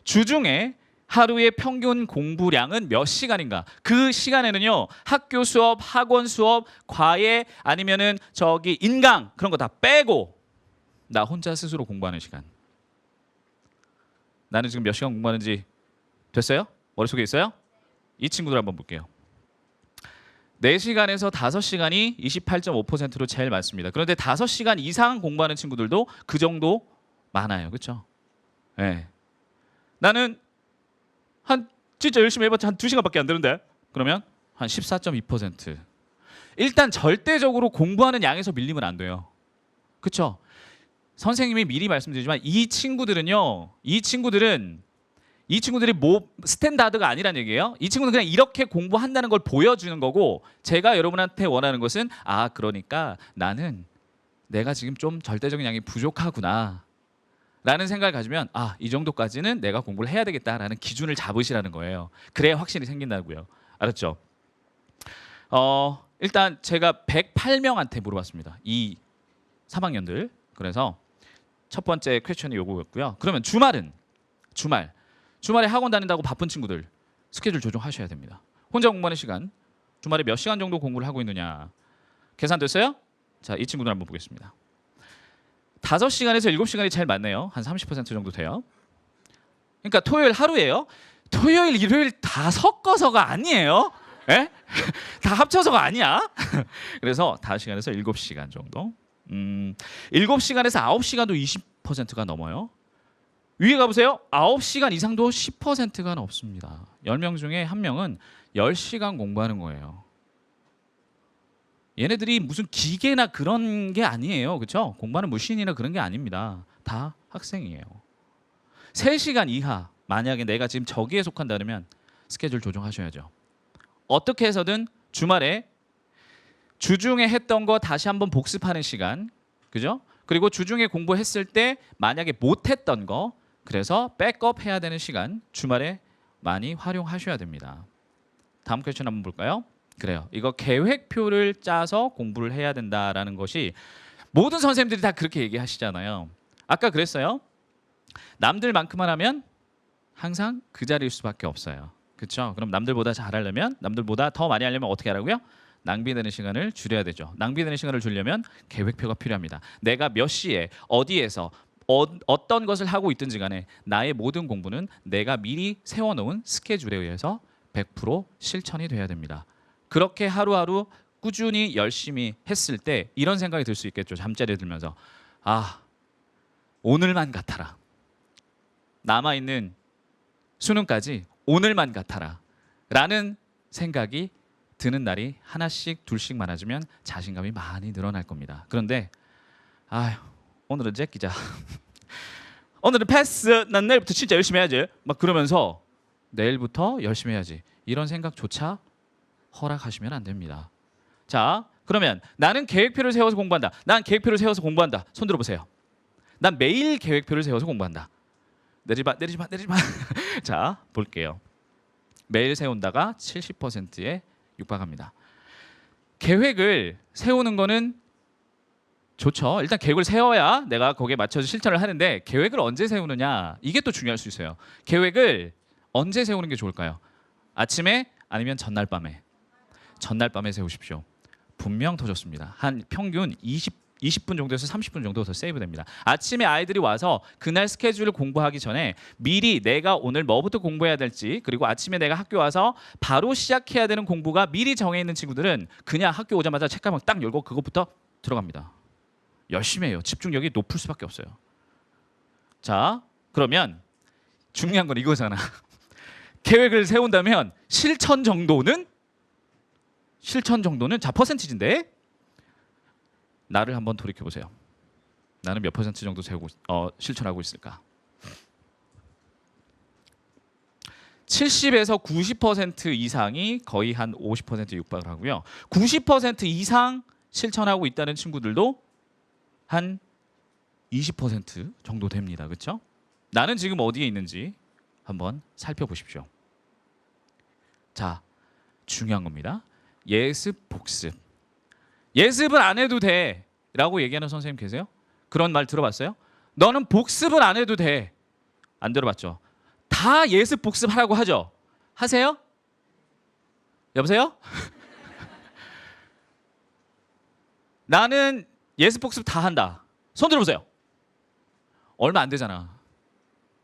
주중에 하루의 평균 공부량은 몇 시간인가? 그 시간에는요, 학교 수업, 학원 수업, 과외 아니면은 저기 인강 그런 거 다 빼고 나 혼자 스스로 공부하는 시간. 나는 지금 몇 시간 공부하는지 됐어요? 머릿속에 있어요? 이 친구들 한번 볼게요. 4시간에서 5시간이 28.5%로 제일 많습니다. 그런데 5시간 이상 공부하는 친구들도 그 정도 많아요. 그렇죠? 네. 나는 진짜 열심히 해봤자 한 2시간밖에 안 되는데 그러면 한 14.2%. 일단 절대적으로 공부하는 양에서 밀리면 안 돼요. 그렇죠? 선생님이 미리 말씀드리지만 이 친구들이 뭐 스탠다드가 아니란 얘기예요. 이 친구는 그냥 이렇게 공부한다는 걸 보여주는 거고, 제가 여러분한테 원하는 것은 그러니까 나는 내가 지금 좀 절대적인 양이 부족하구나 라는 생각을 가지면 이 정도까지는 내가 공부를 해야 되겠다라는 기준을 잡으시라는 거예요. 그래야 확신이 생긴다고요. 알았죠? 일단 제가 108명한테 물어봤습니다. 이 3학년들. 그래서 첫 번째 퀘스천이 요거였고요. 그러면 주말에 학원 다닌다고 바쁜 친구들 스케줄 조정하셔야 됩니다. 혼자 공부하는 시간, 주말에 몇 시간 정도 공부를 하고 있느냐 계산됐어요? 자, 이 친구들 한번 보겠습니다. 5시간에서 7시간이 제일 많네요. 한 30% 정도 돼요. 그러니까 토요일 하루예요. 토요일, 일요일 다 섞어서가 아니에요. 에? 다 합쳐서가 아니야. 그래서 5시간에서 7시간 정도. 7시간에서 9시간도 20%가 넘어요. 위에 가보세요. 9시간 이상도 10%가 넘습니다. 10명 중에 1명은 10시간 공부하는 거예요. 얘네들이 무슨 기계나 그런 게 아니에요. 그렇죠? 공부하는 머신이나 그런 게 아닙니다. 다 학생이에요. 3시간 이하 만약에 내가 지금 저기에 속한다면 스케줄 조정하셔야죠. 어떻게 해서든 주말에 주중에 했던 거 다시 한번 복습하는 시간, 그죠? 그리고 주중에 공부했을 때 만약에 못했던 거, 그래서 백업 해야 되는 시간 주말에 많이 활용하셔야 됩니다. 다음 퀘스천 한번 볼까요? 그래요. 이거 계획표를 짜서 공부를 해야 된다라는 것이 모든 선생님들이 다 그렇게 얘기하시잖아요. 아까 그랬어요. 남들만큼만 하면 항상 그 자리일 수밖에 없어요. 그렇죠? 그럼 남들보다 잘하려면, 남들보다 더 많이 하려면 어떻게 하라고요? 낭비되는 시간을 줄여야 되죠. 낭비되는 시간을 줄려면 계획표가 필요합니다. 내가 몇 시에 어디에서 어떤 것을 하고 있든지 간에 나의 모든 공부는 내가 미리 세워놓은 스케줄에 의해서 100% 실천이 돼야 됩니다. 그렇게 하루하루 꾸준히 열심히 했을 때 이런 생각이 들 수 있겠죠. 잠자리에 들면서 오늘만 같아라. 남아있는 수능까지 오늘만 같아라 라는 생각이 드는 날이 하나씩 둘씩 많아지면 자신감이 많이 늘어날 겁니다. 그런데 오늘은 제끼자. 오늘은 패스. 난 내일부터 진짜 열심히 해야지. 막 그러면서 내일부터 열심히 해야지. 이런 생각조차 허락하시면 안 됩니다. 자, 그러면 나는 계획표를 세워서 공부한다. 난 계획표를 세워서 공부한다. 손 들어보세요. 난 매일 계획표를 세워서 공부한다. 내리지 마. 자, 볼게요. 매일 세운다가 70%에 육박합니다. 계획을 세우는 거는 좋죠. 일단 계획을 세워야 내가 거기에 맞춰서 실천을 하는데 계획을 언제 세우느냐 이게 또 중요할 수 있어요. 계획을 언제 세우는 게 좋을까요? 아침에 아니면 전날 밤에? 전날 밤에 세우십시오. 분명 더 좋습니다. 한 평균 20분 정도에서 30분 정도 더 세이브 됩니다. 아침에 아이들이 와서 그날 스케줄을 공부하기 전에 미리 내가 오늘 뭐부터 공부해야 될지, 그리고 아침에 내가 학교 와서 바로 시작해야 되는 공부가 미리 정해 있는 친구들은 그냥 학교 오자마자 책가방 딱 열고 그것부터 들어갑니다. 열심히 해요. 집중력이 높을 수밖에 없어요. 자, 그러면 중요한 건 이거잖아. 계획을 세운다면 실천 정도는 자 퍼센티지인데 나를 한번 돌이켜 보세요. 나는 몇 퍼센트 정도 실천하고 있을까? 70에서 90% 이상이 거의 한 50% 육박을 하고요. 90% 이상 실천하고 있다는 친구들도 한 20% 정도 됩니다. 그렇죠? 나는 지금 어디에 있는지 한번 살펴보십시오. 자, 중요한 겁니다. 예습, 복습. 예습을 안 해도 돼 라고 얘기하는 선생님 계세요? 그런 말 들어봤어요? 너는 복습을 안 해도 돼. 안 들어봤죠? 다 예습 복습하라고 하죠. 하세요? 여보세요? 나는 예습 복습 다 한다. 손 들어보세요. 얼마 안 되잖아.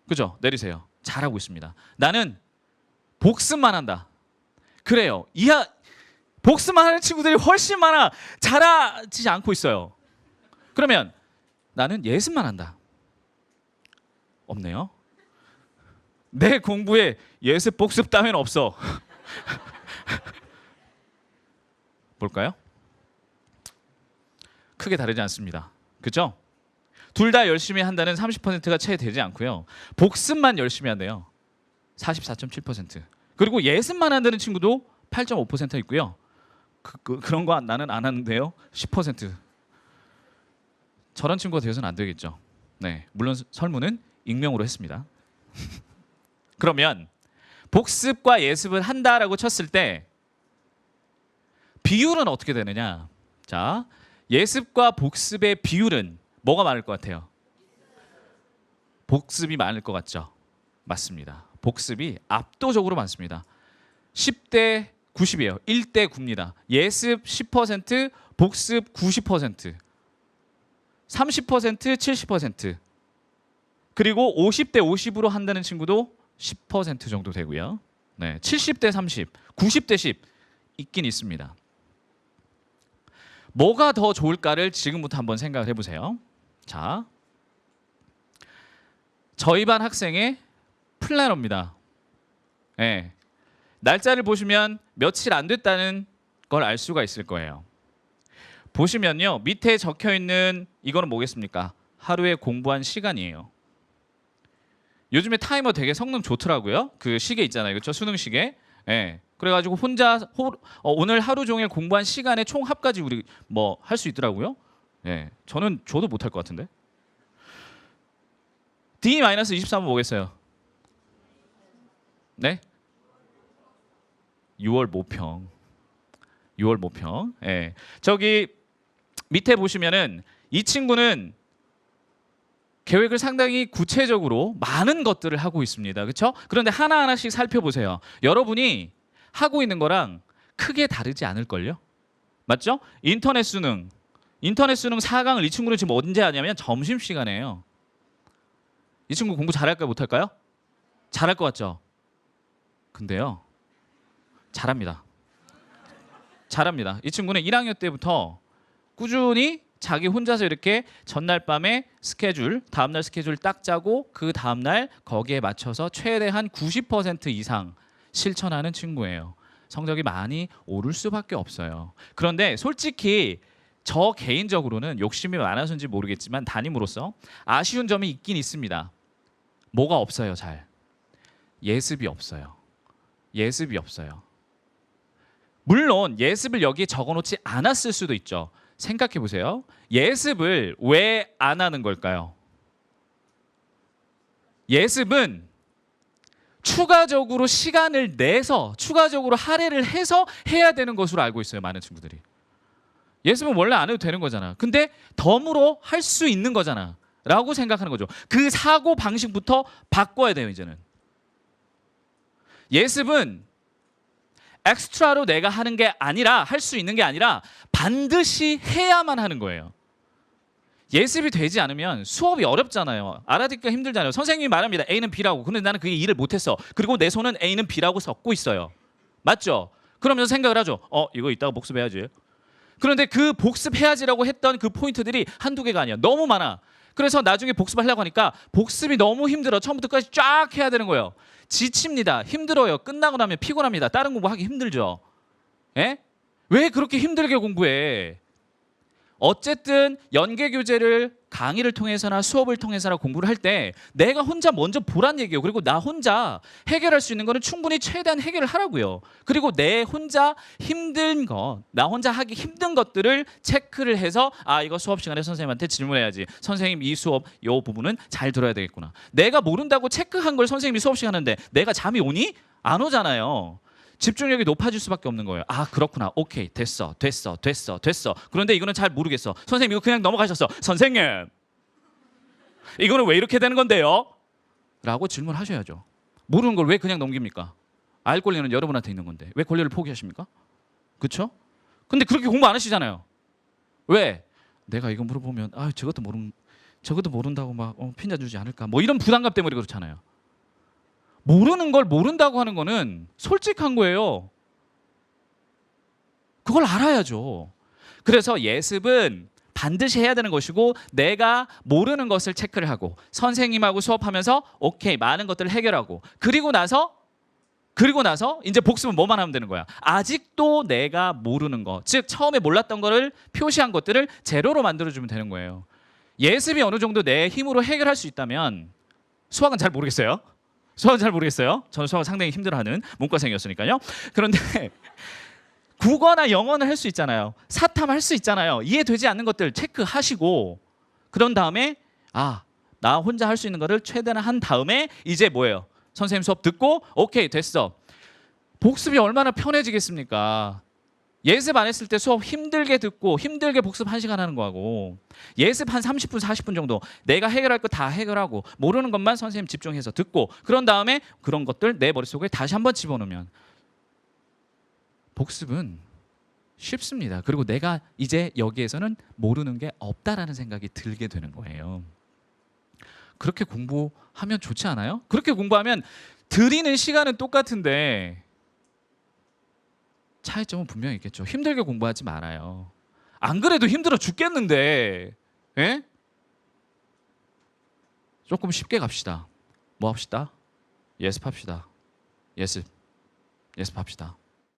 그죠? 내리세요. 잘하고 있습니다. 나는 복습만 한다. 그래요. 복습만 하는 친구들이 훨씬 많아. 잘하지 않고 있어요. 그러면 나는 예습만 한다. 없네요. 내 공부에 예습 복습 따윈 없어. 볼까요? 크게 다르지 않습니다. 그렇죠? 둘 다 열심히 한다는 30%가 채 되지 않고요. 복습만 열심히 한대요. 44.7%. 그리고 예습만 한다는 친구도 8.5% 있고요. 그런 거 나는 안 하는데요. 10%. 저런 친구가 되어서는 안 되겠죠. 네, 물론 설문은 익명으로 했습니다. 그러면 복습과 예습을 한다라고 쳤을 때 비율은 어떻게 되느냐? 자, 예습과 복습의 비율은 뭐가 많을 것 같아요? 복습이 많을 것 같죠? 맞습니다. 복습이 압도적으로 많습니다. 10대 90이에요. 1대 9입니다. 예습 10%, 복습 90%, 30% 70%, 그리고 50대 50으로 한다는 친구도 10% 정도 되고요. 네, 70대 30, 90대 10 있긴 있습니다. 뭐가 더 좋을까를 지금부터 한번 생각을 해보세요. 자, 저희 반 학생의 플래너입니다. 네, 날짜를 보시면 며칠 안 됐다는 걸 알 수가 있을 거예요. 보시면요, 밑에 적혀 있는 이거는 뭐겠습니까? 하루에 공부한 시간이에요. 요즘에 타이머 되게 성능 좋더라고요. 그 시계 있잖아요, 그렇죠? 수능 시계. 네. 그래가지고 혼자 오늘 하루 종일 공부한 시간의 총 합까지 우리 뭐 할 수 있더라고요. 네. 저도 못할 것 같은데. D-23은 뭐겠어요? 네? 6월 모평. 6월 모평. 네. 저기 밑에 보시면은 이 친구는 계획을 상당히 구체적으로 많은 것들을 하고 있습니다. 그렇죠? 그런데 하나하나씩 살펴보세요. 여러분이 하고 있는 거랑 크게 다르지 않을걸요? 맞죠? 인터넷 수능 4강을 이 친구는 지금 언제 하냐면 점심시간에요. 이 친구 공부 잘할까요? 못할까요? 잘할 것 같죠? 근데요, 잘합니다. 이 친구는 1학년 때부터 꾸준히 자기 혼자서 이렇게 전날 밤에 스케줄, 다음날 스케줄 딱 짜고 그 다음날 거기에 맞춰서 최대한 90% 이상 실천하는 친구예요. 성적이 많이 오를 수밖에 없어요. 그런데 솔직히 저 개인적으로는 욕심이 많아서인지 모르겠지만 담임으로서 아쉬운 점이 있긴 있습니다. 뭐가 없어요? 잘 예습이 없어요. 물론 예습을 여기에 적어놓지 않았을 수도 있죠. 생각해 보세요. 예습을 왜 안 하는 걸까요? 예습은 추가적으로 시간을 내서 추가적으로 할애를 해서 해야 되는 것으로 알고 있어요. 많은 친구들이. 예습은 원래 안 해도 되는 거잖아. 근데 덤으로 할 수 있는 거잖아 라고 생각하는 거죠. 그 사고 방식부터 바꿔야 돼요. 이제는 예습은 엑스트라로 내가 하는 게 아니라, 할 수 있는 게 아니라 반드시 해야만 하는 거예요. 예습이 되지 않으면 수업이 어렵잖아요. 알아듣기가 힘들잖아요. 선생님이 말합니다. A는 B라고. 근데 나는 그게 일을 못했어. 그리고 내 손은 A는 B라고 적고 있어요. 맞죠? 그러면서 생각을 하죠. 이거 이따가 복습해야지. 그런데 그 복습해야지라고 했던 그 포인트들이 한두 개가 아니야. 너무 많아. 그래서 나중에 복습하려고 하니까 복습이 너무 힘들어. 처음부터 끝까지 쫙 해야 되는 거예요. 지칩니다. 힘들어요. 끝나고 나면 피곤합니다. 다른 공부하기 힘들죠. 예? 왜 그렇게 힘들게 공부해? 어쨌든 연계 교재를 강의를 통해서나 수업을 통해서나 공부를 할 때 내가 혼자 먼저 보란 얘기예요. 그리고 나 혼자 해결할 수 있는 거는 충분히 최대한 해결을 하라고요. 그리고 내 혼자 힘든 것, 나 혼자 하기 힘든 것들을 체크를 해서 이거 수업 시간에 선생님한테 질문해야지. 선생님 이 수업 이 부분은 잘 들어야 되겠구나. 내가 모른다고 체크한 걸 선생님이 수업 시간 하는데 내가 잠이 오니? 안 오잖아요. 집중력이 높아질 수밖에 없는 거예요. 그렇구나. 오케이. 됐어. 그런데 이거는 잘 모르겠어. 선생님 이거 그냥 넘어가셨어. 선생님 이거는 왜 이렇게 되는 건데요? 라고 질문하셔야죠. 모르는 걸 왜 그냥 넘깁니까? 알 권리는 여러분한테 있는 건데 왜 권리를 포기하십니까? 그렇죠? 근데 그렇게 공부 안 하시잖아요. 왜? 내가 이거 물어보면 저것도 모른다고 막 핀자 주지 않을까? 뭐 이런 부담감 때문에 그렇잖아요. 모르는 걸 모른다고 하는 거는 솔직한 거예요. 그걸 알아야죠. 그래서 예습은 반드시 해야 되는 것이고 내가 모르는 것을 체크를 하고 선생님하고 수업하면서 오케이 많은 것들을 해결하고 그리고 나서 이제 복습은 뭐만 하면 되는 거야. 아직도 내가 모르는 거, 즉 처음에 몰랐던 거를 표시한 것들을 제로로 만들어주면 되는 거예요. 예습이 어느 정도 내 힘으로 해결할 수 있다면 수학은 잘 모르겠어요. 저는 수학 상당히 힘들어하는 문과생이었으니까요. 그런데 국어나 영어는 할 수 있잖아요. 사탐 할 수 있잖아요. 이해되지 않는 것들 체크하시고 그런 다음에 나 혼자 할 수 있는 거를 최대한 한 다음에 이제 뭐예요? 선생님 수업 듣고 오케이 됐어. 복습이 얼마나 편해지겠습니까? 예습 안 했을 때 수업 힘들게 듣고 힘들게 복습 1시간 하는 거하고 예습 한 30분 40분 정도 내가 해결할 거 다 해결하고 모르는 것만 선생님 집중해서 듣고 그런 다음에 그런 것들 내 머릿속에 다시 한번 집어넣으면 복습은 쉽습니다. 그리고 내가 이제 여기에서는 모르는 게 없다라는 생각이 들게 되는 거예요. 그렇게 공부하면 좋지 않아요? 그렇게 공부하면 들이는 시간은 똑같은데 차이점은 분명히 있겠죠. 힘들게 공부하지 말아요. 안 그래도 힘들어 죽겠는데 예? 조금 쉽게 갑시다. 뭐 합시다? 예습합시다. 예습합시다.